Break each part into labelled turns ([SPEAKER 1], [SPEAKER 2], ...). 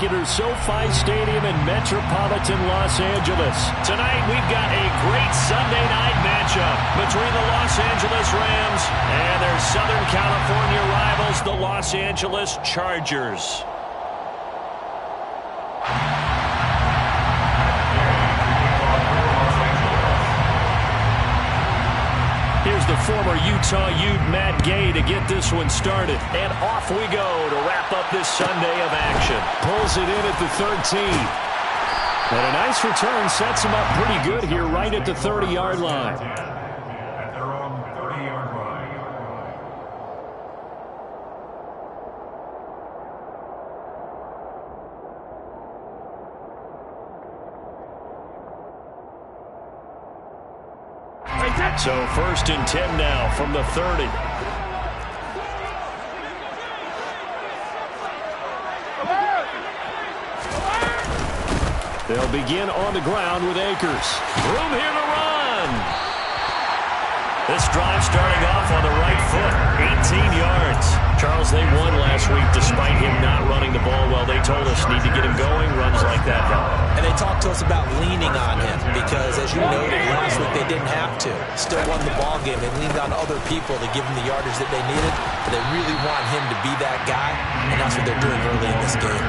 [SPEAKER 1] at SoFi Stadium in metropolitan Los Angeles. Tonight, we've got a great Sunday night matchup between the Los Angeles Rams and their Southern California rivals, the Los Angeles Chargers. Here's the former Utah Ute Matt Gay to get this one started. And off we go to wrap up this Sunday of action. Pulls it in at the 13. And a nice return sets him up pretty good here right at the 30-yard line.
[SPEAKER 2] At their own 30-yard line.
[SPEAKER 1] So 1st and 10 now from the 30. They'll begin on the ground with Akers. Room here to run. This drive starting off on the right foot. 18 yards. Charles, they won last week despite him not running the ball well. They told us need to get him going. Runs like that help.
[SPEAKER 3] And they talked to us about leaning on him because, as you noted, last week they didn't have to. Still won the ball game. They leaned on other people to give them the yardage that they needed. But they really want him to be that guy, and that's what they're doing early in this game.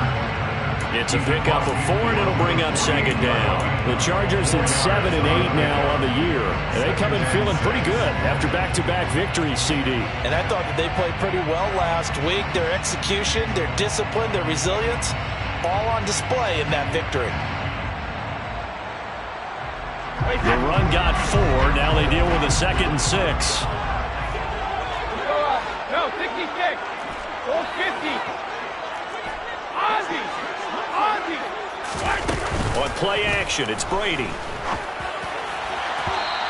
[SPEAKER 1] It's a pickup of 4, and it'll bring up 2nd down. The Chargers at 7 and 8 now on the year. And they come in feeling pretty good after back-to-back victories, CD.
[SPEAKER 4] And I thought that they played pretty well last week. Their execution, their discipline, their resilience, all on display in that victory.
[SPEAKER 1] The run got 4. Now they deal with a 2nd and 6.
[SPEAKER 5] No, 66. Go 50.
[SPEAKER 1] On play action, it's Brady.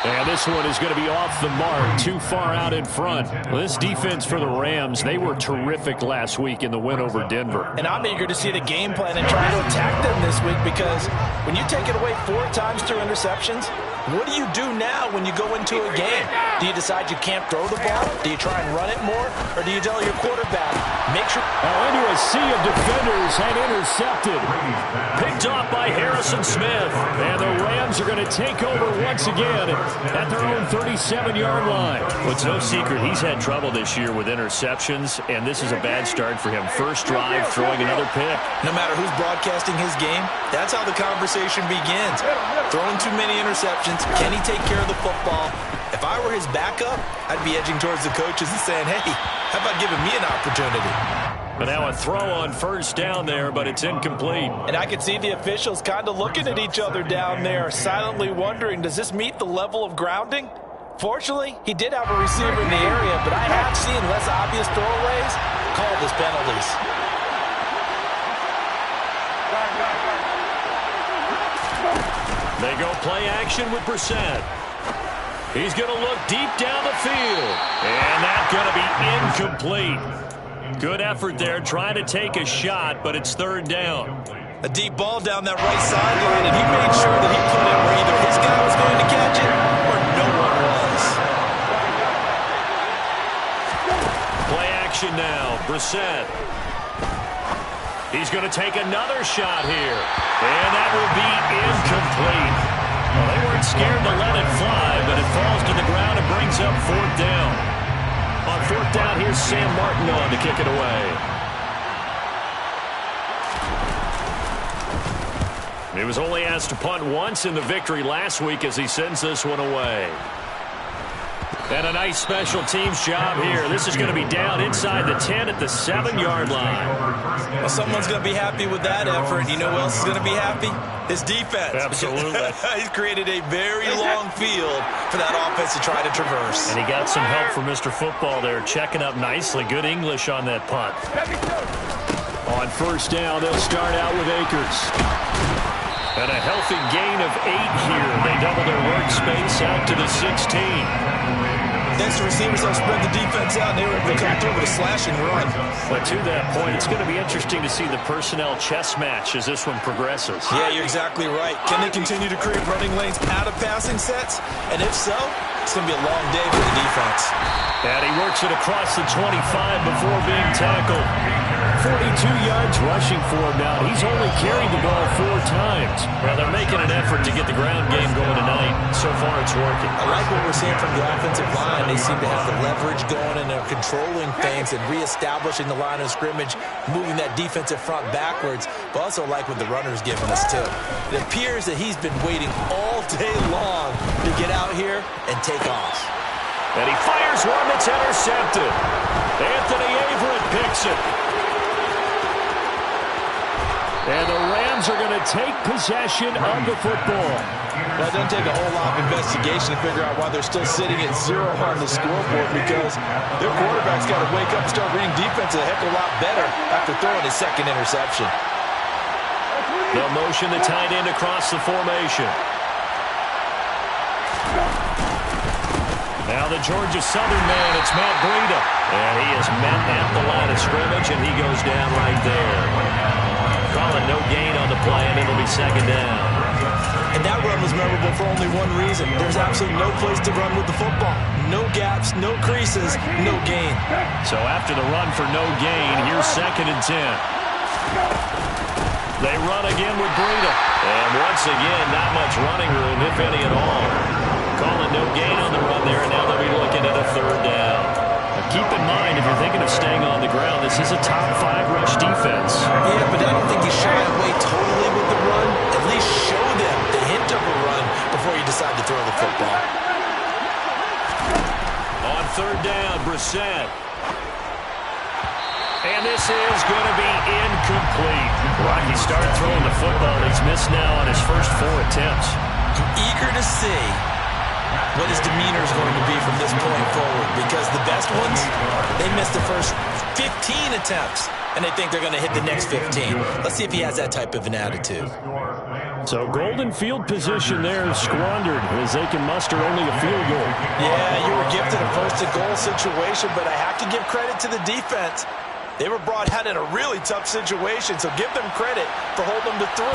[SPEAKER 1] And this one is going to be off the mark, too far out in front. Well, this defense for the Rams, they were terrific last week in the win over Denver.
[SPEAKER 4] And I'm eager to see the game plan and try to attack them this week because when you take it away 4 times through interceptions, what do you do now when you go into a game? Do you decide you can't throw the ball? Do you try and run it more? Or do you tell your quarterback, make sure...
[SPEAKER 1] Into a sea of defenders and intercepted. Picked off by Harrison Smith. And the Rams are going to take over once again at their own 37-yard line. Well, it's no secret he's had trouble this year with interceptions, and this is a bad start for him. First drive, throwing another pick.
[SPEAKER 3] No matter who's broadcasting his game, that's how the conversation begins. Throwing too many interceptions. Can he take care of the football? If I were his backup, I'd be edging towards the coaches and saying, hey, how about giving me an opportunity?
[SPEAKER 1] But now a throw on first down there, but it's incomplete.
[SPEAKER 4] And I could see the officials kind of looking at each other down there, silently wondering, does this meet the level of grounding? Fortunately, he did have a receiver in the area, but I have seen less obvious throwaways called as penalties.
[SPEAKER 1] They go play action with Brissett. He's going to look deep down the field. And that's going to be incomplete. Good effort there, trying to take a shot, but it's 3rd down.
[SPEAKER 3] A deep ball down that right sideline, and he made sure that he put it where either his guy was going to catch it or no one was.
[SPEAKER 1] Play action now, Brissett. He's going to take another shot here. And that will be incomplete. Well, they weren't scared to let it fly, but it falls to the ground and brings up 4th down. On 4th down, here's Sam Martin on to kick it away. He was only asked to punt once in the victory last week as he sends this one away. And a nice special teams job here. This is going to be down inside the 10 at the 7-yard line.
[SPEAKER 3] Well, someone's going to be happy with that effort. You know who else is going to be happy? His defense.
[SPEAKER 1] Absolutely.
[SPEAKER 3] He's created a very long field for that offense to try to traverse.
[SPEAKER 1] And he got some help from Mr. Football there, checking up nicely. Good English on that punt. On first down, they'll start out with Akers. And a healthy gain of 8 here. They double their workspace out to the 16.
[SPEAKER 3] Thanks to receivers, they'll spread the defense out, and they were able to come through with a slashing run.
[SPEAKER 1] But to that point, it's going to be interesting to see the personnel chess match as this one progresses.
[SPEAKER 3] Yeah, you're exactly right. Can they continue to create running lanes out of passing sets? And if so, it's going to be a long day for the defense.
[SPEAKER 1] And he works it across the 25 before being tackled. 42 yards rushing for him now. He's only carried the ball 4 times. Well, they're making an effort to get the ground game going tonight. So far, it's working.
[SPEAKER 3] I like what we're seeing from the offensive line. They seem to have the leverage going, and they're controlling things and reestablishing the line of scrimmage, moving that defensive front backwards, but also like what the runner's giving us, too. It appears that he's been waiting all day long to get out here and take off.
[SPEAKER 1] And he fires one that's intercepted. Anthony Averett picks it. And the Rams are going to take possession of the football.
[SPEAKER 3] Well, it doesn't take a whole lot of investigation to figure out why they're still sitting at 0 on the scoreboard, because their quarterback's got to wake up and start reading defense a heck of a lot better after throwing his second interception.
[SPEAKER 1] The motion the tight end across the formation. Now the Georgia Southern man, it's Matt Breida. And he is met at the line of scrimmage, and he goes down right there. Calling no gain on the play, and it'll be second down.
[SPEAKER 3] And that run was memorable for only one reason. There's absolutely no place to run with the football. No gaps, no creases, no gain.
[SPEAKER 1] So after the run for no gain, here's 2nd and 10. They run again with Breida. And once again, not much running room, if any at all. Calling no gain on the run there, and now they'll be looking at a 3rd down. Now keep in mind, if you're thinking of staying on the ground, this is a top 5 rush defense.
[SPEAKER 3] Yeah, but I don't think you shy away totally with the run. At least show them the hint of a run before you decide to throw the football.
[SPEAKER 1] On 3rd down, Brissett. And this is going to be incomplete. Rocky started throwing the football. He's missed now on his first 4 attempts.
[SPEAKER 3] I'm eager to see what his demeanor is going to be from this point forward, because the best ones, they missed the first 15 attempts, and they think they're going to hit the next 15. Let's see if he has that type of an attitude.
[SPEAKER 1] So golden field position there squandered as they can muster only a field goal.
[SPEAKER 3] Yeah, you were gifted a first-to-goal situation, but I have to give credit to the defense. They were brought out in a really tough situation, so give them credit for holding them to 3.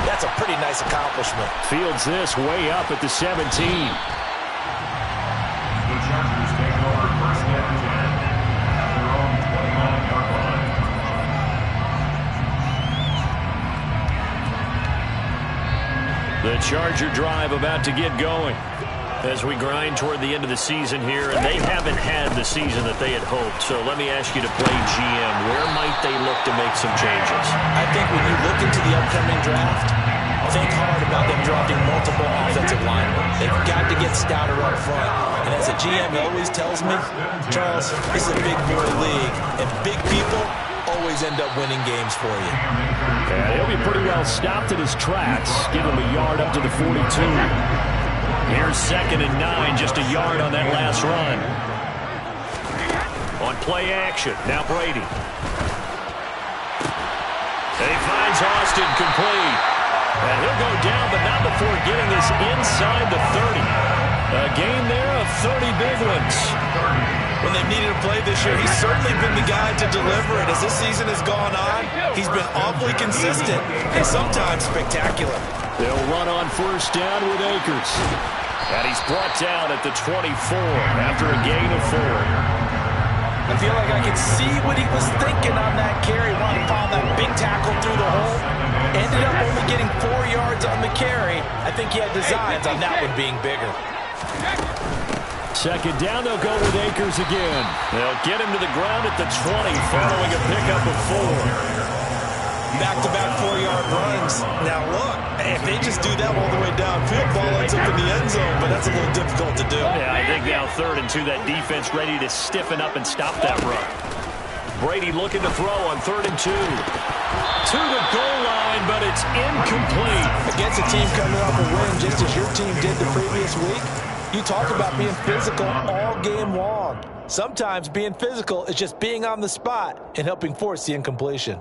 [SPEAKER 3] That's a pretty nice accomplishment.
[SPEAKER 1] Fields this way up at the 17.
[SPEAKER 2] The Chargers take over 1st and 10 at their own 29-yard line.
[SPEAKER 1] The Charger drive about to get going as we grind toward the end of the season here, and they haven't had the season that they had hoped. So let me ask you to play GM. Where might they look to make some changes?
[SPEAKER 3] I think when you look into the upcoming draft, think hard about them drafting multiple offensive linemen. They've got to get stouter up front. And as a GM always tells me, Charles, this is a big boy league, and big people always end up winning games for you.
[SPEAKER 1] Yeah, he'll be pretty well stopped at his tracks. Give him a yard up to the 42. Here's 2nd and 9, just a yard on that last run. On play action, now Brady. And he finds Austin complete. And he'll go down, but not before getting this inside the 30. A game there of 30 big ones.
[SPEAKER 3] When they've needed a play this year, he's certainly been the guy to deliver it. As this season has gone on, he's been awfully consistent and sometimes spectacular.
[SPEAKER 1] They'll run on 1st down with Akers. And he's brought down at the 24 after a gain of 4.
[SPEAKER 4] I feel like I can see what he was thinking on that carry. Wanted to follow that big tackle through the hole. Ended up only getting 4 yards on the carry. I think he had designs on that one being bigger.
[SPEAKER 1] 2nd down, they'll go with Akers again. They'll get him to the ground at the 20 following a pickup of 4.
[SPEAKER 3] Back-to-back 4-yard runs. Now look, if they just do that all the way downfield, ball ends up in the end zone, but that's a little difficult to do.
[SPEAKER 1] Yeah, I think now 3rd and 2, that defense ready to stiffen up and stop that run. Brady looking to throw on 3rd and 2. To the goal line, but it's incomplete.
[SPEAKER 4] Against a team coming off a win, just as your team did the previous week, you talk about being physical all game long. Sometimes being physical is just being on the spot and helping force the incompletion.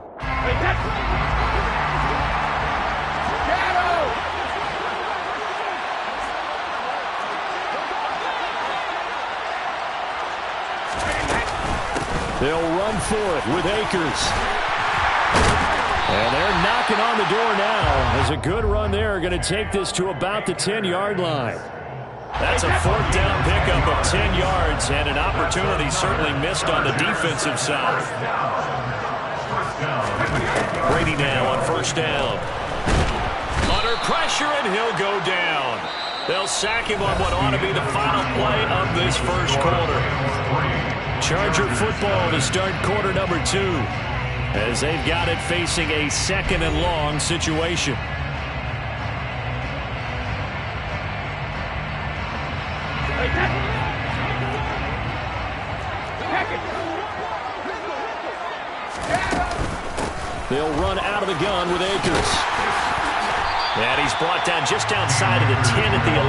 [SPEAKER 1] They'll run for it with Akers. And they're knocking on the door now. As a good run there, going to take this to about the 10-yard line. That's a 4th down pickup of 10 yards, and an opportunity certainly missed on the defensive side. Brady now on first down. Under pressure, and he'll go down. They'll sack him on what ought to be the final play of this first quarter. Charger football to start quarter number 2, as they've got it facing a 2nd and long situation. They'll run out of the gun with Akers. And he's brought down just outside of the 10 at the 11.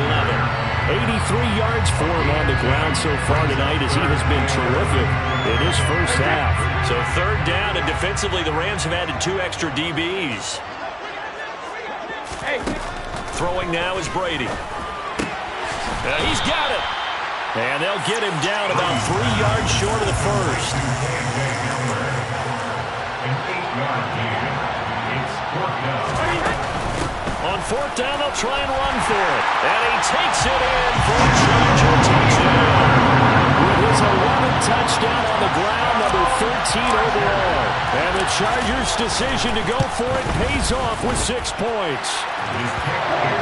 [SPEAKER 1] 83 yards for him on the ground so far tonight, as he has been terrific in his first half. So 3rd down, and defensively the Rams have added 2 extra DBs. Throwing now is Brady. He's got it. And they'll get him down about 3 yards short of the first. On 4th down, they'll try and run for it. And he takes it in for a Charger touchdown. With his 11th touchdown on the ground, number 13 overall. And the Chargers' decision to go for it pays off with 6 points.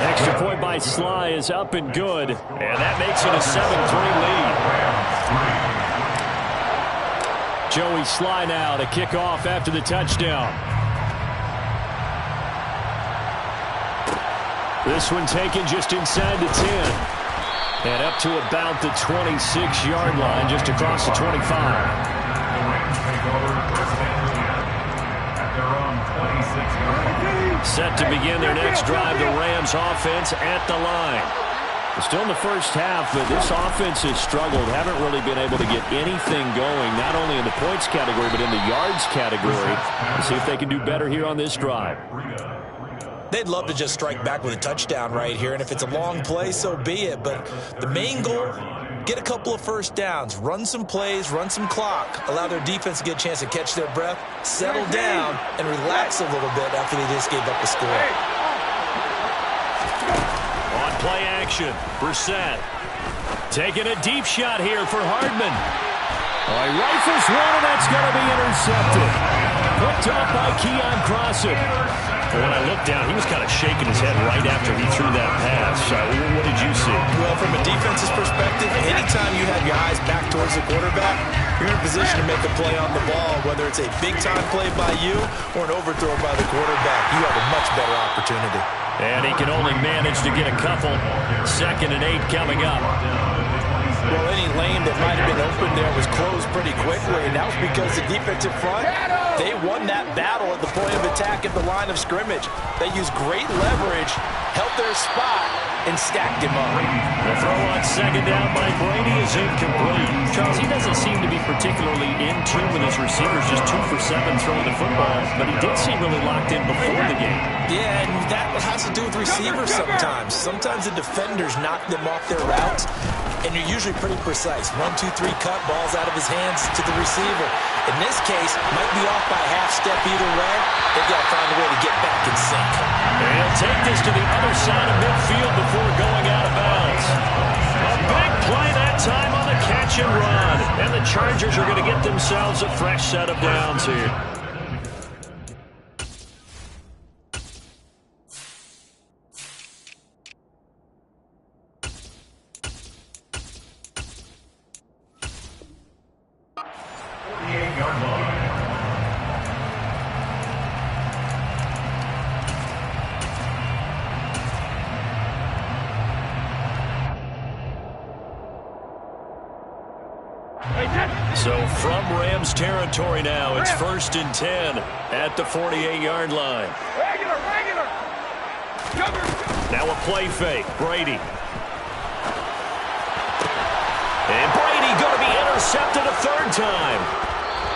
[SPEAKER 1] Extra point by Sly is up and good. And that makes it a 7-3 lead. Joey Sly now to kick off after the touchdown. This one taken just inside the 10. And up to about the 26-yard line, just across the 25. Set to begin their next drive, the Rams offense at the line. Still in the first half, but this offense has struggled. Haven't really been able to get anything going, not only in the points category, but in the yards category. We'll see if they can do better here on this drive.
[SPEAKER 3] They'd love to just strike back with a touchdown right here, and if it's a long play, so be it. But the main goal, get a couple of first downs, run some plays, run some clock, allow their defense to get a chance to catch their breath, settle down, and relax a little bit after they just gave up the score.
[SPEAKER 1] On play action, Brissett taking a deep shot here for Hardman. Oh, he rifles one, and that's going to be intercepted. Hooked up by Keon Crossett. When I looked down, he was kind of shaking his head right after he threw that pass. What did you see?
[SPEAKER 3] Well, from a defense's perspective, anytime you have your eyes back towards the quarterback, you're in a position to make a play on the ball, whether it's a big-time play by you or an overthrow by the quarterback. You have a much better opportunity.
[SPEAKER 1] And he can only manage to get a couple. 2nd and 8 coming up.
[SPEAKER 4] Well, any lane that might have been open there was closed pretty quickly, and that was because the defensive front, they won that battle at the point of attack at the line of scrimmage. They used great leverage, held their spot, and stacked him up.
[SPEAKER 1] The throw on 2nd down by Brady is incomplete. Charles, he doesn't seem to be particularly in tune with his receivers, just 2 for 7 throwing the football, but he did seem really locked in before the game.
[SPEAKER 3] Yeah, and that has to do with receivers sometimes. Sometimes the defenders knock them off their routes, and you're usually pretty precise. 1, 2, 3 cut, balls out of his hands to the receiver. In this case, might be off by a half step either way. They've got to find a way to get back in sync.
[SPEAKER 1] And he'll take this to the other side of midfield before going out of bounds. A big play that time on the catch and run. And the Chargers are going to get themselves a fresh set of downs here. So from Rams territory now, it's 1st and 10 at the 48-yard line.
[SPEAKER 5] Regular.
[SPEAKER 1] Now a play fake, Brady. And Brady going to be intercepted a 3rd time.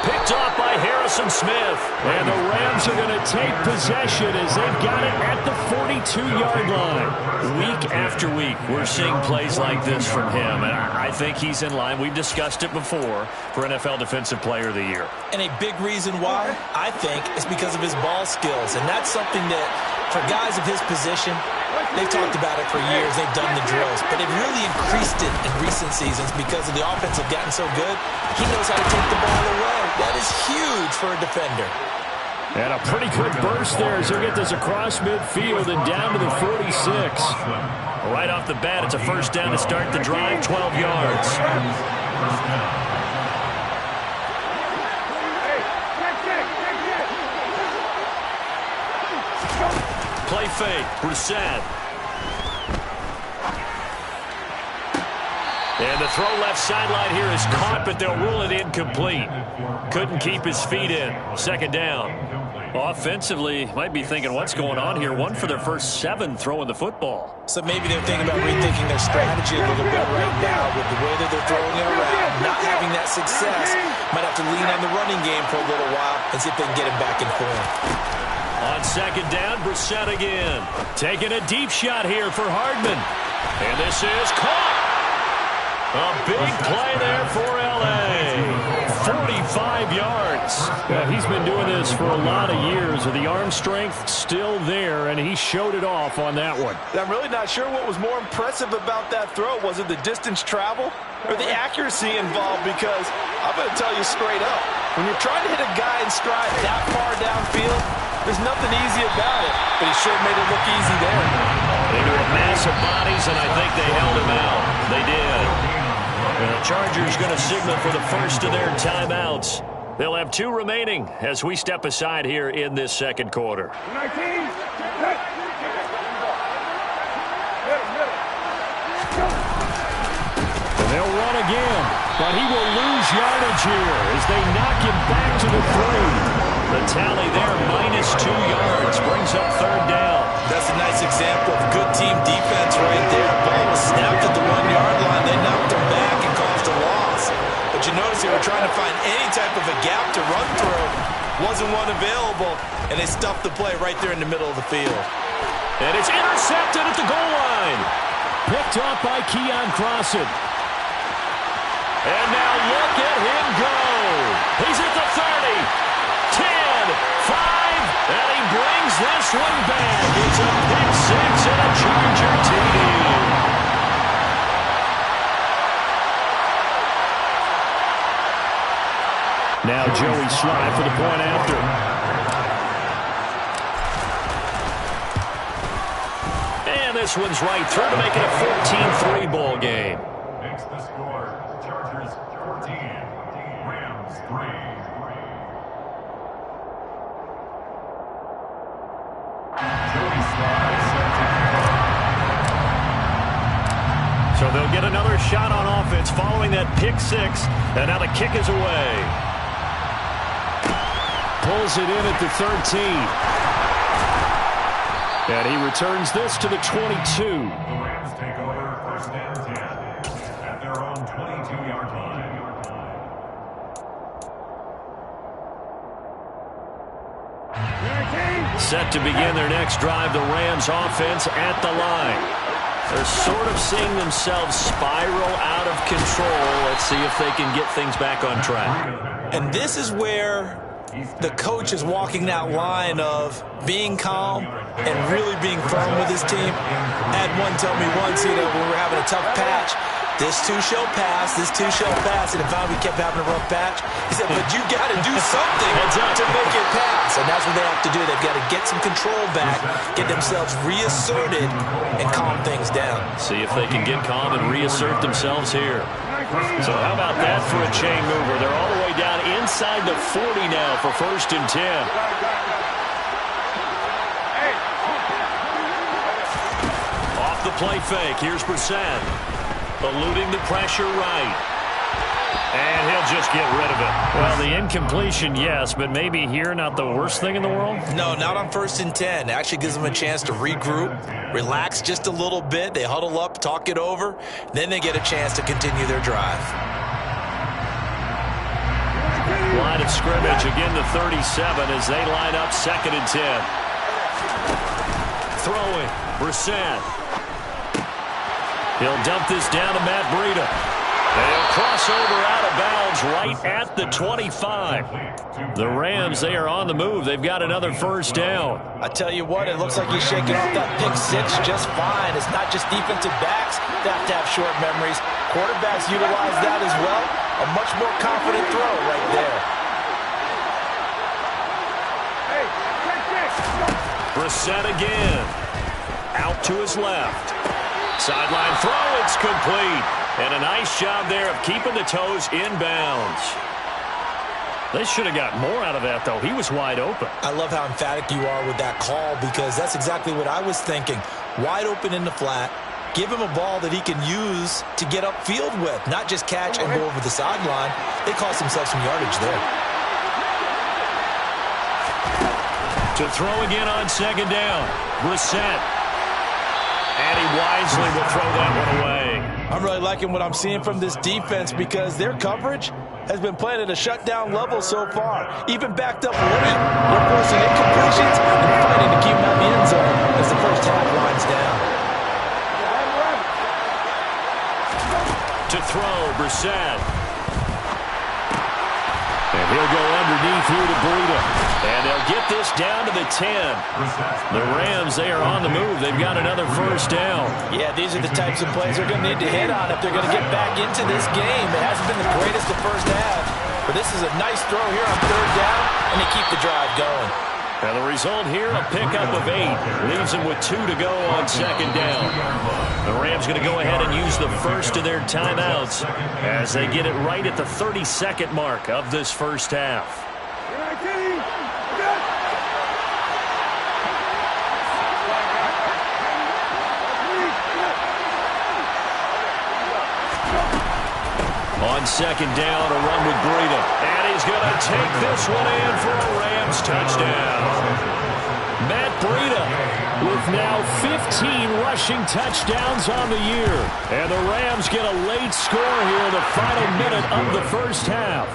[SPEAKER 1] Picked off by Harrison Smith. And the Rams are going to take possession as they've got it at the 42-yard line. Week after week, we're seeing plays like this from him. And I think he's in line. We've discussed it before for NFL Defensive Player of the Year.
[SPEAKER 3] And a big reason why, I think, is because of his ball skills. And that's something that, for guys of his position, they've talked about it for years. They've done the drills. But they've really increased it in recent seasons because of the offense have gotten so good. He knows how to take the ball away. That is huge for a defender.
[SPEAKER 1] And a pretty good burst there as he'll get this across midfield and down to the 46. Right off the bat, it's a first down to start the drive, 12 yards. Play fake, Brissett. And the throw left sideline here is caught, but they'll rule it incomplete. Couldn't keep his feet in. Second down. Offensively, might be thinking, what's going on here? One for their first 7 throwing the football.
[SPEAKER 4] So maybe they're thinking about rethinking their strategy a little bit right now with the way that they're throwing it around, not having that success. Might have to lean on the running game for a little while and see if they can get him back in form.
[SPEAKER 1] On second down, Brissett again. Taking a deep shot here for Hardman. And this is caught. A big play there for L.A. 45 yards. Yeah, he's been doing this for a lot of years. The arm strength still there, and he showed it off on that one.
[SPEAKER 3] I'm really not sure what was more impressive about that throw. Was it the distance travel or the accuracy involved? Because I'm going to tell you straight up, when you're trying to hit a guy in stride that far downfield, there's nothing easy about it. But he sure made it look easy there.
[SPEAKER 1] Into a mass of bodies, and I think they held him out. They did. And the Chargers going to signal for the first of their timeouts. They'll have 2 remaining as we step aside here in this second quarter.
[SPEAKER 5] 19.
[SPEAKER 1] And they'll run again, but he will lose yardage here as they knock him back to the 3. The tally there, -2 yards, brings up third down.
[SPEAKER 3] That's a nice example of good team defense right there. Ball was snapped at the 1-yard line. They knocked him back and caused a loss. But you notice they were trying to find any type of a gap to run through. Wasn't one available, and they stuffed the play right there in the middle of the field.
[SPEAKER 1] And it's intercepted at the goal line. Picked off by Keon Crossan. And now look at him go. He's at the 30. 10, 5, and he brings this one back. It's a pick 6 and a Charger TD. Now Joey Sly for the point after. And this one's right through to make it a 14-3 ball game.
[SPEAKER 2] Makes the score. Chargers 14, Rams 3.
[SPEAKER 1] So they'll get another shot on offense following that pick 6, and now the kick is away. Pulls it in at the 13. And he returns this to the 22.
[SPEAKER 2] The Rams take over first and 10 at their own 22-yard line.
[SPEAKER 1] Set to begin their next drive, the Rams offense at the line. They're sort of seeing themselves spiral out of control. Let's see if they can get things back on track.
[SPEAKER 4] And this is where the coach is walking that line of being calm and really being firm with his team. I had one tell me once, when we were having a tough patch, this too shall pass, this too shall pass, and if we kept having a rough patch, he said, but you got to do something to make it pass. And that's what they have to do. They've got to get some control back, get themselves reasserted, and calm things down.
[SPEAKER 1] See if they can get calm and reassert themselves here. So how about that for a chain mover? They're all the way down inside the 40 now for first and 10. Off the play fake. Here's Brissett. Eluding the pressure right. And he'll just get rid of it. Well, the incompletion, yes, but maybe here not the worst thing in the world?
[SPEAKER 3] No, not on first and 10. It actually gives them a chance to regroup, relax just a little bit. They huddle up, talk it over. Then they get a chance to continue their drive.
[SPEAKER 1] Line of scrimmage, again the 37 as they line up second and 10. Throwing, Brissett. He'll dump this down to Matt Breida. And he'll cross over out of bounds right at the 25. The Rams, they are on the move. They've got another first down.
[SPEAKER 4] I tell you what, it looks like he's shaking off that pick 6 just fine. It's not just defensive backs that have to have short memories. Quarterbacks utilize that as well. A much more confident throw right there.
[SPEAKER 1] Brissett again. Out to his left. Sideline throw, it's complete. And a nice job there of keeping the toes inbounds. They should have got more out of that, though. He was wide open.
[SPEAKER 4] I love how emphatic you are with that call because that's exactly what I was thinking. Wide open in the flat. Give him a ball that he can use to get upfield with, not just catch and go over the sideline. They cost themselves some yardage there.
[SPEAKER 1] To throw again on second down. Brissett. And he wisely will throw that one away.
[SPEAKER 4] I'm really liking what I'm seeing from this defense because their coverage has been playing at a shutdown level so far. Even backed up running, they're forcing incompletions and fighting to keep them out of the end zone as the first half winds down.
[SPEAKER 1] To throw, Brissett. And he'll go underneath here to Breida. And they'll get this down to the 10. The Rams, they are on the move. They've got another first down.
[SPEAKER 4] Yeah, these are the types of plays they're going to need to hit on if they're going to get back into this game. It hasn't been the greatest the first half, but this is a nice throw here on third down, and they keep the drive going.
[SPEAKER 1] And the result here, a pickup of 8. Leaves them with 2 to go on second down. The Rams going to go ahead and use the first of their timeouts as they get it right at the 32nd mark of this first half. On second down, a run with Breida. And he's going to take this one in for a Rams touchdown. Matt Breida with now 15 rushing touchdowns on the year. And the Rams get a late score here in the final minute of the first half.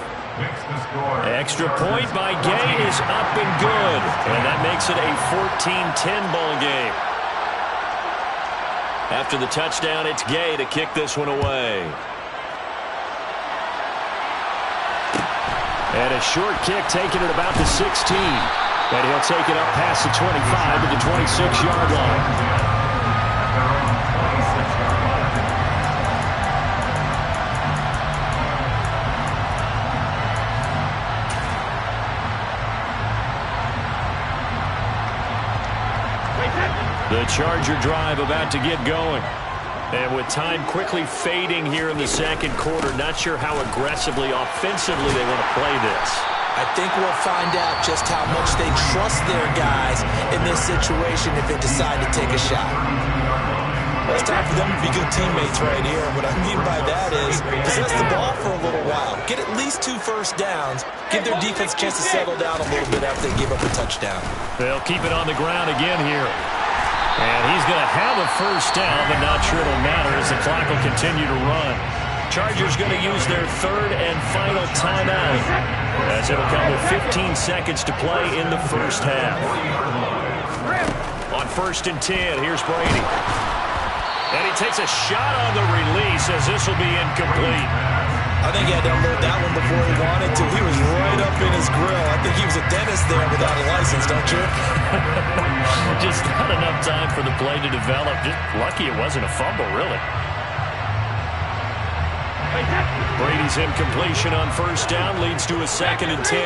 [SPEAKER 1] Extra point by Gay is up and good. And that makes it a 14-10 ball game. After the touchdown, it's Gay to kick this one away. And a short kick taken at about the 16. And he'll take it up past the 25 to the 26-yard line. The Charger drive about to get going. And with time quickly fading here in the second quarter, not sure how aggressively, offensively they want to play this.
[SPEAKER 4] I think we'll find out just how much they trust their guys in this situation if they decide to take a shot. Well, it's time for them to be good teammates right here. What I mean by that is possess the ball for a little while. Get at least 2 first downs. Give their defense a chance to settle down a little bit after they give up a touchdown.
[SPEAKER 1] They'll keep it on the ground again here. And he's going to have a first down, but not sure it'll matter as the clock will continue to run. Chargers going to use their third and final timeout as it'll come with 15 seconds to play in the first half. On 1st and 10, here's Brady. And he takes a shot on the release as this will be incomplete.
[SPEAKER 4] I think he had to unload that one before he wanted to. He was right up in his grill. I think he was a dentist there without a license, don't you?
[SPEAKER 1] Just not enough time for the play to develop. Just lucky it wasn't a fumble, really. Brady's incompletion on first down leads to a 2nd and 10.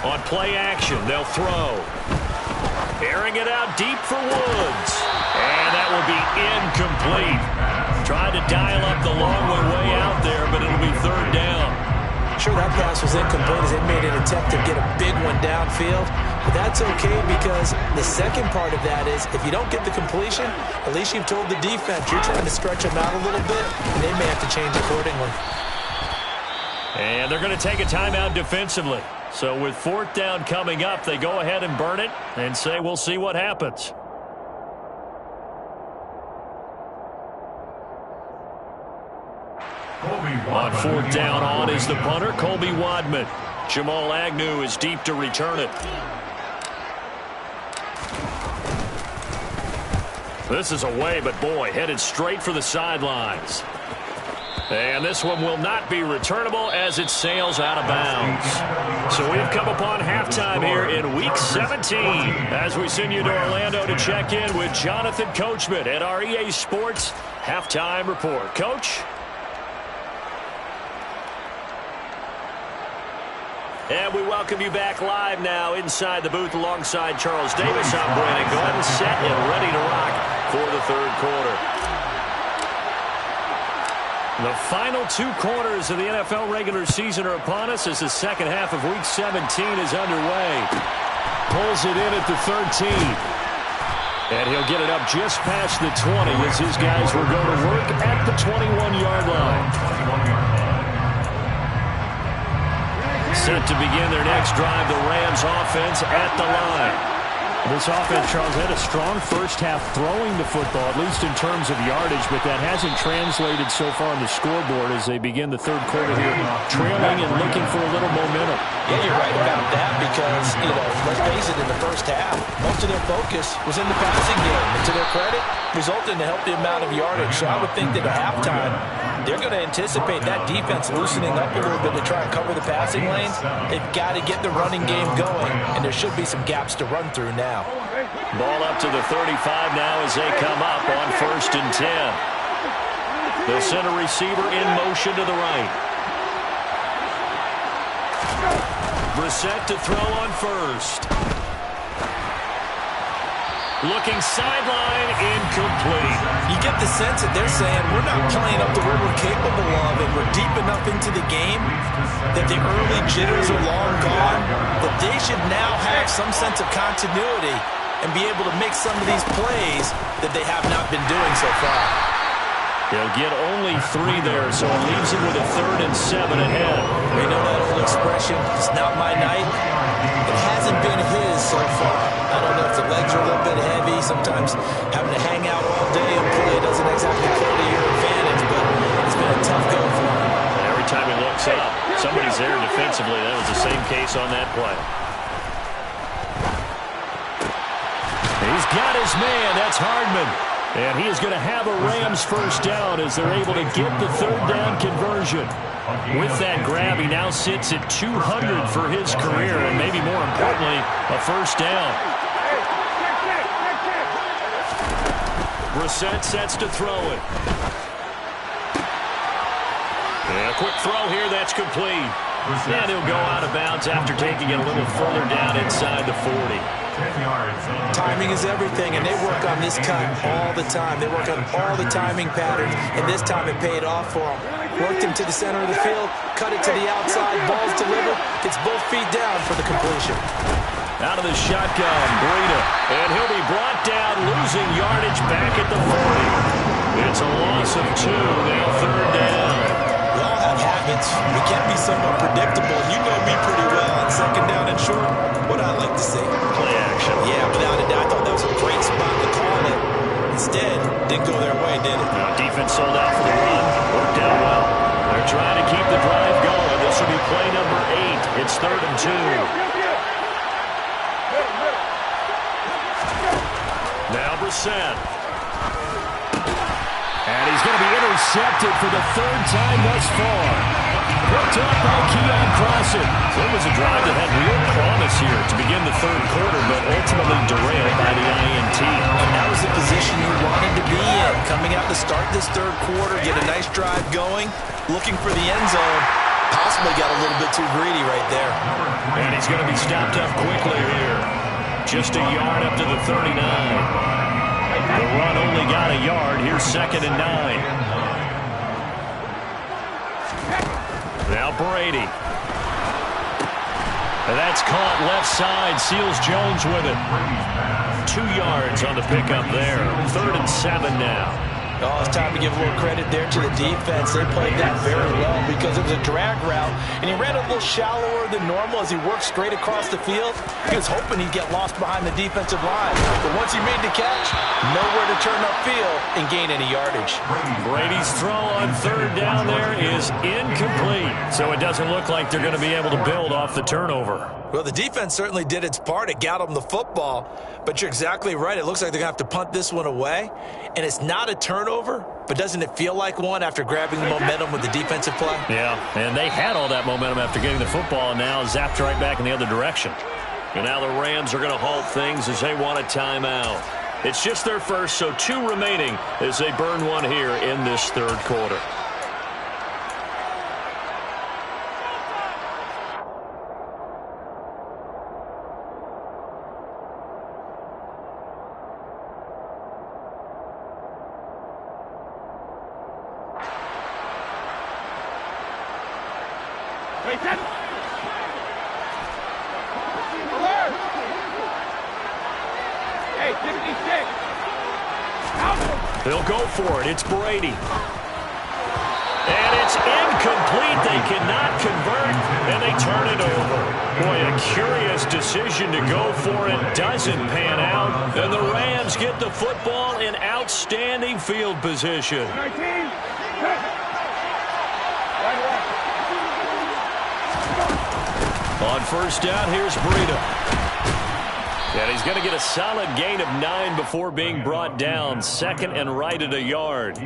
[SPEAKER 1] On play action, they'll throw. Airing it out deep for Woods. And that will be incomplete. Trying to dial up the long way out there, but it'll be 3rd down.
[SPEAKER 4] Sure, that pass was incomplete as they made an attempt to get a big one downfield. But that's okay because the second part of that is if you don't get the completion, at least you've told the defense you're trying to stretch them out a little bit, and they may have to change accordingly.
[SPEAKER 1] And they're going to take a timeout defensively. So with 4th down coming up, they go ahead and burn it and say we'll see what happens. On 4th down on is the punter, Colby Wadman. Jamal Agnew is deep to return it. This is away, but boy, headed straight for the sidelines. And this one will not be returnable as it sails out of bounds. So we've come upon halftime here in Week 17 as we send you to Orlando to check in with Jonathan Coachman at our EA Sports Halftime Report. Coach? And we welcome you back live now inside the booth alongside Charles Davis. I'm Brandon Glenn, set and ready to rock for the third quarter. The final 2 quarters of the NFL regular season are upon us as the second half of Week 17 is underway. Pulls it in at the 13. And he'll get it up just past the 20 as his guys will go to work at the 21-yard line. Set to begin their next drive, the Rams offense at the line.
[SPEAKER 6] This offense, Charles, had a strong first half throwing the football, at least in terms of yardage, but that hasn't translated so far on the scoreboard as they begin the third quarter here, trailing and looking for a little momentum.
[SPEAKER 4] Yeah, you're right about that because, let's face it, in the first half, most of their focus was in the passing game. And to their credit, resulted in a healthy amount of yardage. So I would think that at halftime, they're going to anticipate that defense loosening up a little bit to try and cover the passing lanes. They've got to get the running game going, and there should be some gaps to run through now.
[SPEAKER 1] Ball up to the 35 now as they come up on 1st and 10. The center receiver in motion to the right. Brissett to throw on first. Looking sideline, incomplete.
[SPEAKER 4] You get the sense that they're saying we're not playing up to what we're capable of, and we're deep enough into the game that the early jitters are long gone, that they should now have some sense of continuity and be able to make some of these plays that they have not been doing so far.
[SPEAKER 1] They'll get only 3 there, so it leaves him with a 3rd and 7 ahead.
[SPEAKER 4] We know that old expression, it's not my night. It hasn't been his so far. I don't know if the legs are a little bit heavy. Sometimes having to hang out all day and play doesn't exactly play to your advantage, but it's been a tough go for him.
[SPEAKER 1] And every time he looks up, somebody's there defensively. That was the same case on that play. He's got his man. That's Hardman. And he is going to have a Rams first down as they're able to get the 3rd down conversion. With that grab, he now sits at 200 for his career, and maybe more importantly, a first down. Brissett sets to throw it. And a quick throw here, that's complete. And he'll go out of bounds after taking it a little further down inside the 40.
[SPEAKER 4] Timing is everything, and they work on this cut all the time. They work on all the timing patterns, and this time it paid off for them. Worked him to the center of the field, cut it to the outside, ball's delivered, gets both feet down for the completion.
[SPEAKER 1] Out of the shotgun, Breida, and he'll be brought down, losing yardage back at the 40. It's a loss of 2, now 3rd down.
[SPEAKER 4] We all have habits. We can be somewhat predictable. You know me pretty well on 2nd down and short. What I like to see.
[SPEAKER 1] Play action.
[SPEAKER 4] Yeah, without a doubt. I thought that was a great spot to call it. Instead, didn't go their way, did it?
[SPEAKER 1] No, defense sold out for the run. Worked out well. They're trying to keep the drive going. This will be play number 8. It's 3rd and 2. Now Brissett. And he's going to be intercepted for the 3rd time thus far. Picked up by Keon Crossen. It was a drive that had real promise here to begin the 3rd quarter, but ultimately derailed by the INT.
[SPEAKER 4] And that was the position he wanted to be in. Coming out to start this 3rd quarter, get a nice drive going, looking for the end zone. Possibly got a little bit too greedy right there.
[SPEAKER 1] And he's going to be stopped up quickly here. Just a yard up to the 39. The run only got a yard. Here's 2nd and 9. Now Brady. And that's caught left side. Seals Jones with it. 2 yards on the pickup there. 3rd and 7 now.
[SPEAKER 4] Oh, it's time to give a little credit there to the defense. They played that very well because it was a drag route, and he ran a little shallower than normal as he worked straight across the field. He was hoping he'd get lost behind the defensive line. But once he made the catch, nowhere to turn upfield and gain any yardage.
[SPEAKER 1] Brady's throw on 3rd down there is incomplete. So it doesn't look like they're going to be able to build off the turnover.
[SPEAKER 4] Well, the defense certainly did its part. It got them the football. But you're exactly right. It looks like they're going to have to punt this one away. And it's not a turnover, but doesn't it feel like one after grabbing the momentum with the defensive play?
[SPEAKER 1] Yeah, and they had all that momentum after getting the football and now zapped right back in the other direction. And now the Rams are going to halt things as they want a timeout. It's just their first, so 2 remaining as they burn one here in this 3rd quarter.
[SPEAKER 5] Hey, set. Alert. Hey, 56. Out.
[SPEAKER 1] They'll go for it. It's Brady. And it's incomplete. They cannot convert, and they turn it over. Boy, a curious decision to go for it. Doesn't pan out. And the Rams get the football in outstanding field position.
[SPEAKER 5] 19.
[SPEAKER 1] On first down, here's Breida. And he's going to get a solid gain of 9 before being brought down. Second and right at a yard.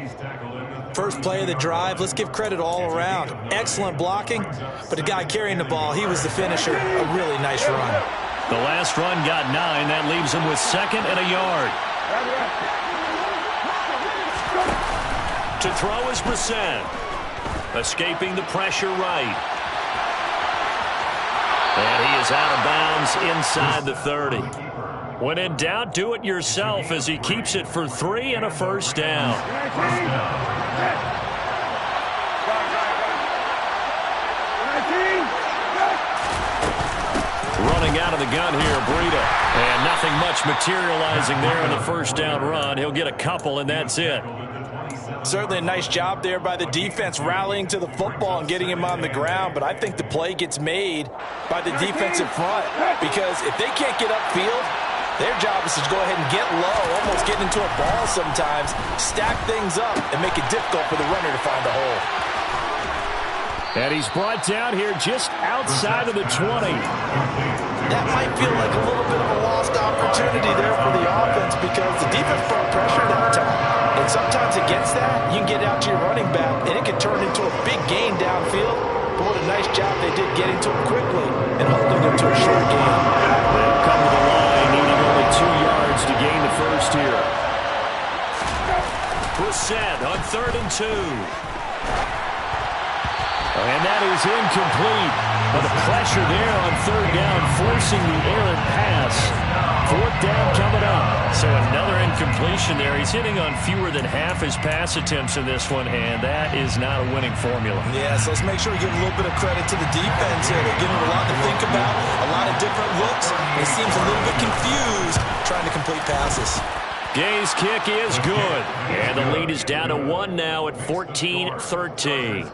[SPEAKER 3] First play of the drive, let's give credit all around. Excellent blocking, but the guy carrying the ball, he was the finisher. A really nice run.
[SPEAKER 1] The last run got 9. That leaves him with second and a yard. To throw is Brissett. Escaping the pressure right. And he is out of bounds inside the 30. When in doubt, do it yourself as he keeps it for 3 and a first down. Running out of the gun here, Breida. And nothing much materializing there in the first down run. He'll get a couple, and that's it.
[SPEAKER 3] Certainly a nice job there by the defense rallying to the football and getting him on the ground, but I think the play gets made by the defensive front because if they can't get upfield, their job is to go ahead and get low, almost get into a ball sometimes, stack things up, and make it difficult for the runner to find a hole.
[SPEAKER 6] And he's brought down here just outside of the 20.
[SPEAKER 3] That might feel like a little bit of a lost opportunity there for the offense because the defense brought pressure that time. And sometimes against that, you can get out to your running back, and it can turn into a big gain downfield. But what a nice job they did getting to him quickly and holding him to a short gain.
[SPEAKER 6] They'll come to the line, needing only 2 yards to gain the first here.
[SPEAKER 1] Brissett on 3rd and 2.
[SPEAKER 6] And that is incomplete. But the pressure there on 3rd down, forcing the errant pass. 4th down coming up.
[SPEAKER 1] So another incompletion there. He's hitting on fewer than half his pass attempts in this one, and that is not a winning formula.
[SPEAKER 3] Yeah, so let's make sure we give a little bit of credit to the defense here. They're giving him a lot to think about, a lot of different looks. He seems a little bit confused trying to complete passes.
[SPEAKER 1] Gay's kick is good. And the lead is down to 1 now at 14-13.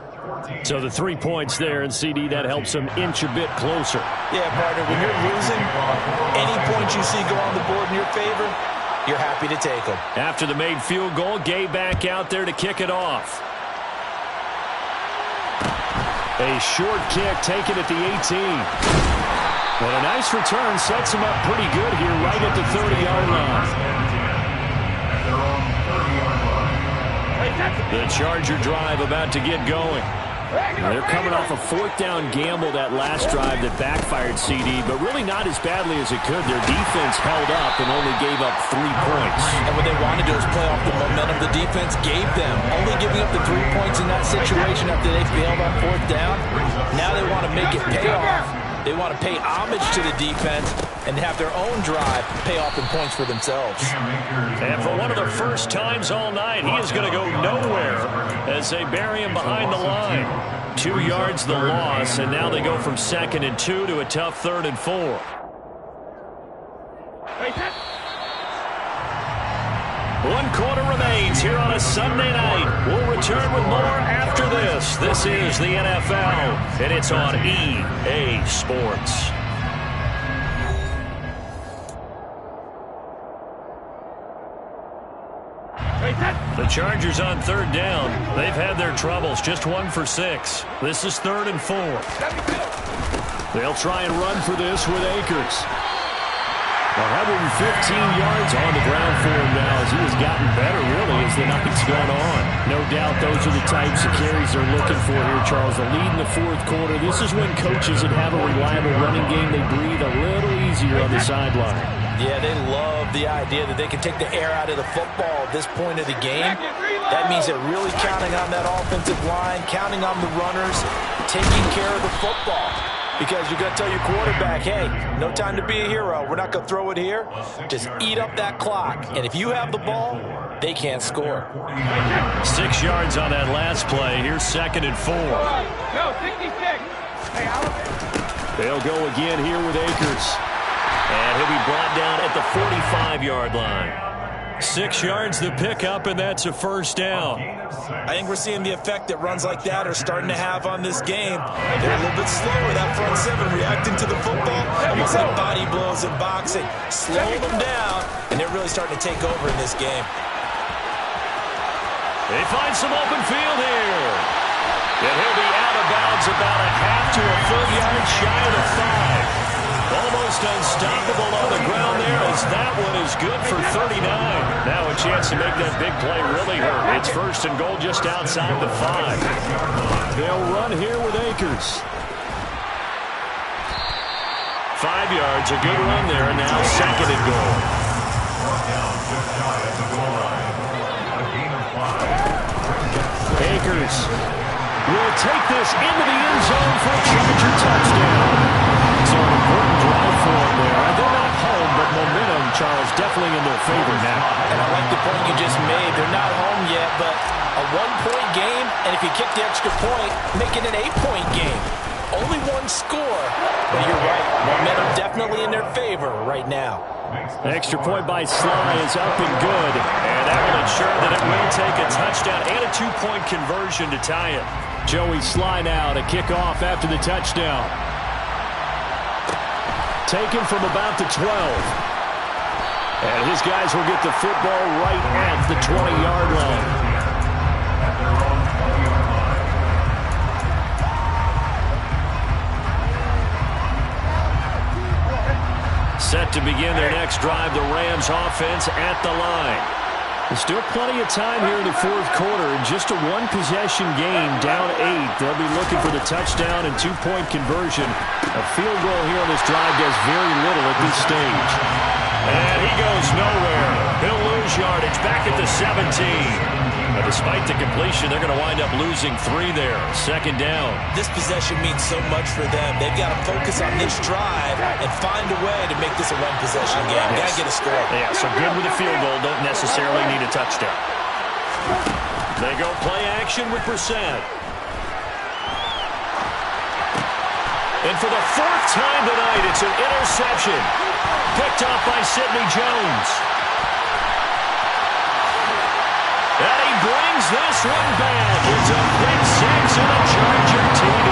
[SPEAKER 6] So the 3 points there, and CD, that helps him inch a bit closer.
[SPEAKER 3] Yeah, partner, when you're losing, any points you see go on the board in your favor, you're happy to take them.
[SPEAKER 1] After the made field goal, Gay back out there to kick it off.
[SPEAKER 6] A short kick taken at the 18. Well, a nice return sets him up pretty good here right at the 30-yard line.
[SPEAKER 1] The Charger drive about to get going.
[SPEAKER 6] They're coming off a 4th down gamble that last drive that backfired, CD, but really not as badly as it could. Their defense held up and only gave up 3 points.
[SPEAKER 3] And what they want to do is play off the momentum the defense gave them. Only giving up the 3 points in that situation after they failed on 4th down. Now they want to make it pay off. They want to pay homage to the defense and have their own drive pay off in points for themselves.
[SPEAKER 1] And for one of the first times all night, he is going to go nowhere as they bury him behind the line. 2 yards the loss, and now they go from 2nd and 2 to a tough 3rd and 4. One quarter remains here on a Sunday night. We'll return with more after this. This is the NFL, and it's on EA Sports. The Chargers on 3rd down. They've had their troubles, just 1 for 6. This is 3rd and 4.
[SPEAKER 6] They'll try and run for this with Akers. 115 yards on the ground for him now as he has gotten better, really, as the night's gone on. No doubt those are the types of carries they're looking for here, Charles. The lead in the 4th quarter. This is when coaches that have a reliable running game, they breathe a little easier on the sideline.
[SPEAKER 3] Yeah, they love the idea that they can take the air out of the football at this point of the game. That means they're really counting on that offensive line, counting on the runners, taking care of the football. Because you're going to tell your quarterback, hey, no time to be a hero. We're not going to throw it here. Just eat up that clock. And if you have the ball, they can't score.
[SPEAKER 1] 6 yards on that last play. Here's 2nd and 4.
[SPEAKER 5] No, 66.
[SPEAKER 6] They'll go again here with Akers.
[SPEAKER 1] And he'll be brought down at the 45-yard line. 6 yards the pickup, and that's a first down.
[SPEAKER 3] I think we're seeing the effect that runs like that are starting to have on this game. They're a little bit slower, that front seven, reacting to the football. Almost like body blows in boxing. Slow them down, and they're really starting to take over in this game.
[SPEAKER 1] They find some open field here. And he'll be out of bounds about a half to a full yard shy of the 5. Almost unstoppable on the ground there as that one is good for 39. Now a chance to make that big play really hurt. It's first and goal just outside the 5.
[SPEAKER 6] They'll run here with Akers.
[SPEAKER 1] 5 yards, a good run there, and now second and goal.
[SPEAKER 6] Akers will take this into the end zone for a Charger touchdown. So an important drive for them there. They're not home, but momentum, Charles, definitely in their favor now.
[SPEAKER 4] And I like the point you just made. They're not home yet, but a 1-point game, and if you kick the extra point, make it an 8-point game. Only one score, but you're right. Momentum definitely in their favor right now.
[SPEAKER 6] Extra point by Sly is up and good.
[SPEAKER 1] And that will ensure that it will take a touchdown and a 2-point conversion to tie it.
[SPEAKER 6] Joey Sly now to kick off after the touchdown. Taken from about the 12. And his guys will get the football right at the 20-yard line.
[SPEAKER 1] Set to begin their next drive, the Rams offense at the line.
[SPEAKER 6] There's still plenty of time here in the fourth quarter. Just a one-possession game, down 8. They'll be looking for the touchdown and 2-point conversion. A field goal here on this drive does very little at this stage.
[SPEAKER 1] And he goes nowhere. He'll lose yardage back at the 17. But despite the completion, they're going to wind up losing 3 there. Second down.
[SPEAKER 3] This possession means so much for them. They've got to focus on this drive and find a way to make this a one-possession game. Got to get a score.
[SPEAKER 1] Yeah, so good with a field goal. Don't necessarily need a touchdown. They go play action with Brissett. And for the 4th time tonight, it's an interception. Picked up by Sidney Jones. And he brings this one back. It's a pick 6 and a Charger TD.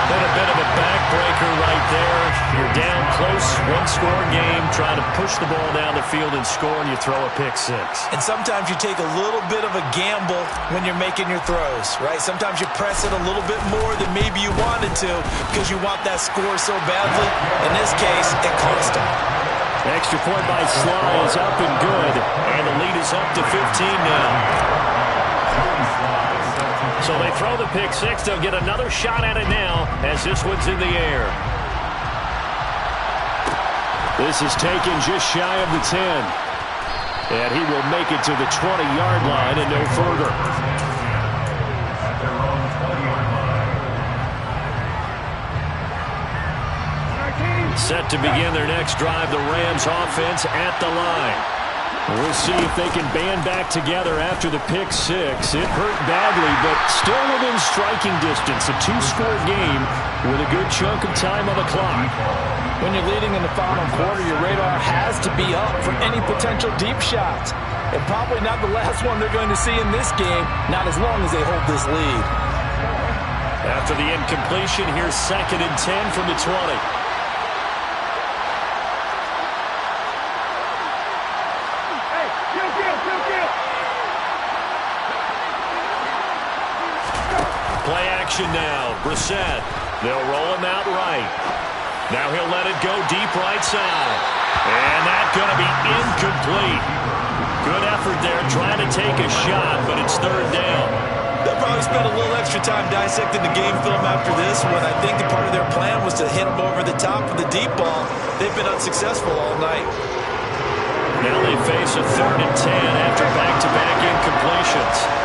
[SPEAKER 1] And a bit of a backbreaker right there. You're down close, one-score game, trying to push the ball down the field and score, and you throw a pick 6.
[SPEAKER 3] And sometimes you take a little bit of a gamble when you're making your throws, right? Sometimes you press it a little bit more than maybe you wanted to because you want that score so badly. In this case, it cost them.
[SPEAKER 6] Extra point by Sly is up and good.
[SPEAKER 1] And the lead is up to 15 now. So they throw the pick 6. They'll get another shot at it now as this one's in the air.
[SPEAKER 6] This is taken just shy of the 10. And he will make it to the 20-yard line and no further.
[SPEAKER 1] Set to begin their next drive, the Rams offense at the line.
[SPEAKER 6] We'll see if they can band back together after the pick 6. It hurt badly, but still within striking distance. A 2-score game with a good chunk of time on the clock.
[SPEAKER 4] When you're leading in the final quarter, your radar has to be up for any potential deep shots. And probably not the last one they're going to see in this game, not as long as they hold this lead.
[SPEAKER 1] After the incompletion, here's 2nd and 10 from the 20. Play action now. Brissett. They'll roll him out right. Now he'll let it go deep right side. And that's going to be incomplete. Good effort there trying to take a shot, but it's 3rd down.
[SPEAKER 3] They'll probably spend a little extra time dissecting the game film after this one. I think the part of their plan was to hit him over the top of the deep ball. They've been unsuccessful all night.
[SPEAKER 1] Now they face a 3rd and 10 after back-to-back incompletions.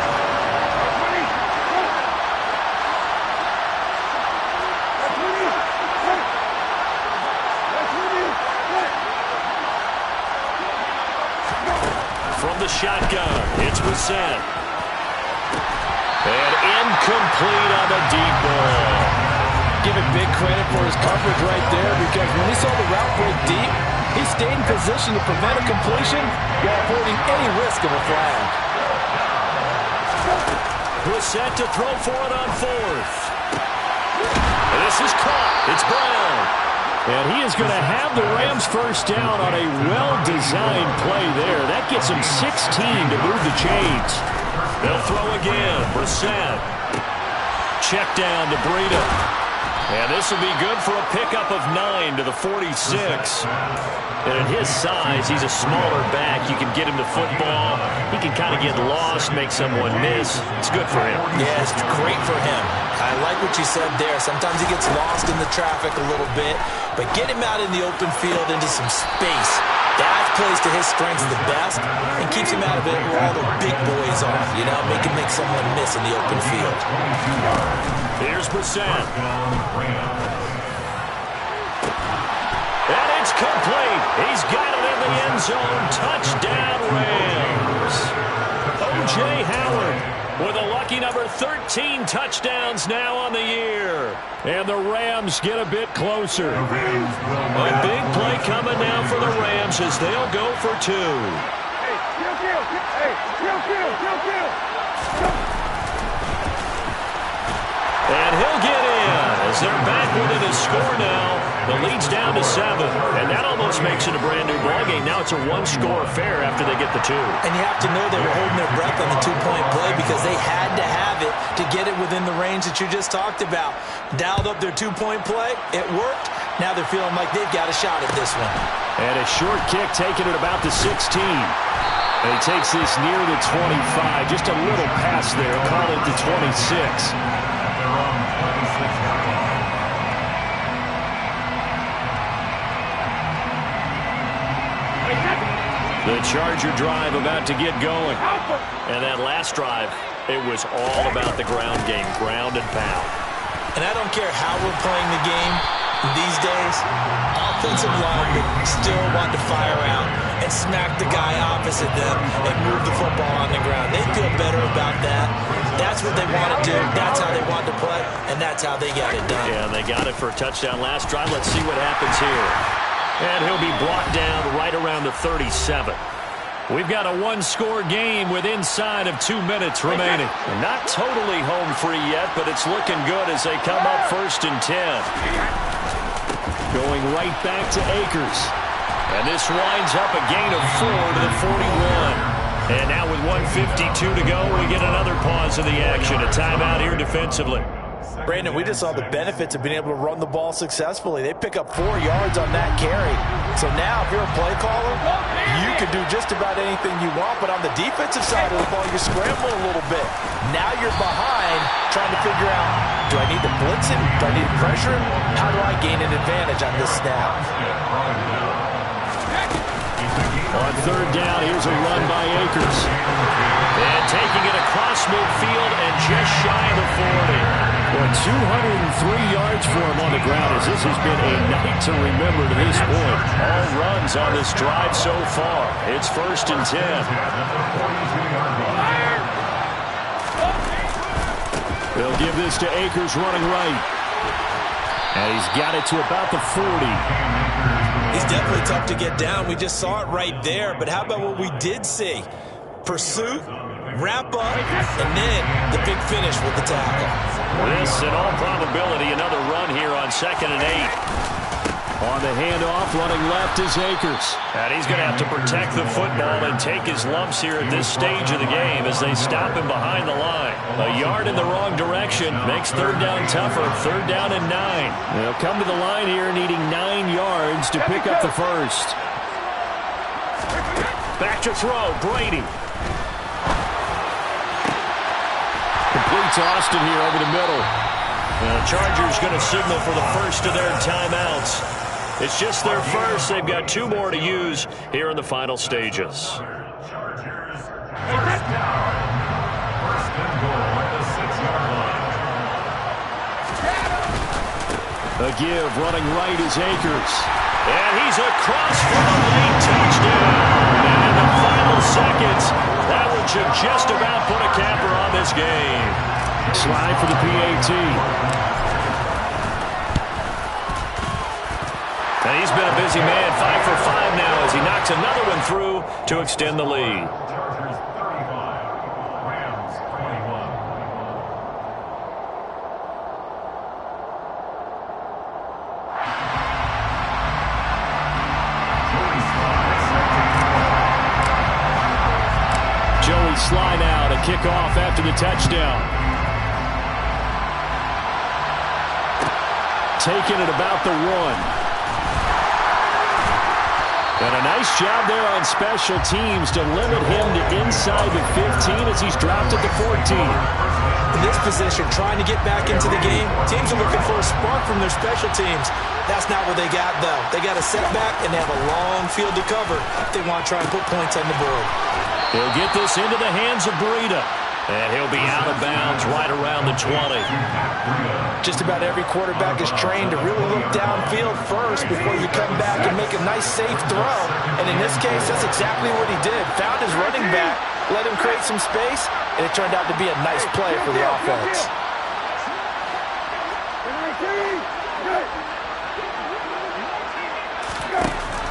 [SPEAKER 1] From the shotgun, it's Brissett. And incomplete on the deep ball.
[SPEAKER 4] Give it big credit for his coverage right there, because when he saw the route break deep, he stayed in position to prevent a completion while avoiding any risk of a flag.
[SPEAKER 1] Brissett to throw for it on fourth. And this is caught. It's Brown.
[SPEAKER 6] And he is going to have the Rams first down on a well-designed play there. That gets him 16 to move the chains.
[SPEAKER 1] They'll throw again. Brissett. Check down to Breida. And this will be good for a pickup of 9 to the 46. And at his size, he's a smaller back. You can get him to football. He can kind of get lost, make someone miss. It's good for him.
[SPEAKER 3] Yeah, it's great for him. I like what you said there. Sometimes he gets lost in the traffic a little bit, but get him out in the open field into some space. That plays to his strengths the best and keeps him out of it where all the big boys are, you know, make him make someone miss in the open field.
[SPEAKER 1] Here's Brissett. And it's complete. He's got it in the end zone. Touchdown, Rams. O.J. Howard with a lucky number 13 touchdowns now on the year.
[SPEAKER 6] And the Rams get a bit closer.
[SPEAKER 1] A big play coming now for the Rams as they'll go for 2.
[SPEAKER 5] Hey, kill. Hey, kill.
[SPEAKER 1] And he'll get in as they're back within a score now. The lead's down to 7, and that almost makes it a brand new ballgame. Now it's a one-score affair after they get the 2.
[SPEAKER 3] And you have to know they were holding their breath on the two-point play because they had to have it to get it within the range that you just talked about. Dialed up their two-point play. It worked. Now they're feeling like they've got a shot at this one.
[SPEAKER 6] And a short kick taken at about the 16. And he takes this near the 25. Just a little pass there. Call it the 26.
[SPEAKER 1] The Charger drive about to get going. And that last drive, it was all about the ground game, ground and pound.
[SPEAKER 3] And I don't care how we're playing the game these days, offensive linemen still want to fire out and smack the guy opposite them and move the football on the ground. They feel better about that. That's what they want to do. That's how they want to play, and that's how they got it done.
[SPEAKER 1] Yeah, they got it for a touchdown last drive. Let's see what happens here. And he'll be brought down right around the 37. We've got a one-score game with inside of 2 minutes remaining. Not totally home free yet, but it's looking good as they come up 1st and 10.
[SPEAKER 6] Going right back to Akers.
[SPEAKER 1] And this winds up a gain of 4 to the 41. And now with 1:52 to go, we get another pause of the action. A timeout here defensively.
[SPEAKER 4] Brandon, we just saw the benefits of being able to run the ball successfully. They pick up 4 yards on that carry. So now, if you're a play caller, you can do just about anything you want. But on the defensive side of the ball, you're scrambling a little bit. Now you're behind, trying to figure out, do I need to blitz him? Do I need to pressure him? How do I gain an advantage on this snap?
[SPEAKER 6] On 3rd down, here's a run by Akers.
[SPEAKER 1] And taking it across midfield and just shy of the 40.
[SPEAKER 6] Well, 203 yards for him on the ground as this has been a night to remember to this point.
[SPEAKER 1] All runs on this drive so far. It's 1st and 10.
[SPEAKER 6] They'll give this to Akers running right. And he's got it to about the 40.
[SPEAKER 3] He's definitely tough to get down. We just saw it right there. But how about what we did see? Pursuit, wrap up, and then the big finish with the tackle.
[SPEAKER 1] This, in all probability, another run here on 2nd and 8.
[SPEAKER 6] On the handoff, running left is Akers.
[SPEAKER 1] And he's going to have to protect the football and take his lumps here at this stage of the game as they stop him behind the line. A yard in the wrong direction makes 3rd down tougher. 3rd down and 9.
[SPEAKER 6] They'll come to the line here needing 9 yards to pick up the first.
[SPEAKER 1] Back to throw, Brady.
[SPEAKER 6] Complete to Austin here over the middle.
[SPEAKER 1] And the Chargers going to signal for the first of their timeouts. It's just their first. They've got 2 more to use here in the final stages.
[SPEAKER 2] Chargers, first down. 1st and goal at the 6-yard line.
[SPEAKER 6] A give, running right is Akers.
[SPEAKER 1] And he's across for the late touchdown. And in the final seconds seconds. That one should just about put a capper on this game.
[SPEAKER 6] Slide for the PAT.
[SPEAKER 1] And he's been a busy man, 5 for 5 now as he knocks another one through to extend the lead.
[SPEAKER 2] Chargers 35, Rams 21.
[SPEAKER 6] Joey Sly now to kick off after the touchdown. Taking it about the 1. And a nice job there on special teams to limit him to inside the 15 as he's dropped at the 14.
[SPEAKER 3] In this position, trying to get back into the game, teams are looking for a spark from their special teams. That's not what they got, though. They got a setback, and they have a long field to cover if they want to try and put points on the board.
[SPEAKER 1] He'll get this into the hands of Breida. And he'll be out of bounds right around the 20.
[SPEAKER 4] Just about every quarterback is trained to really look downfield first before you come back and make a nice, safe throw. And in this case, that's exactly what he did. Found his running back, let him create some space, and it turned out to be a nice play for the offense.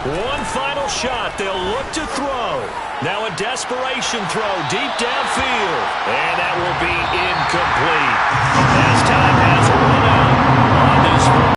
[SPEAKER 1] One final shot. They'll look to throw. Now a desperation throw deep downfield. And that will be incomplete. As time has run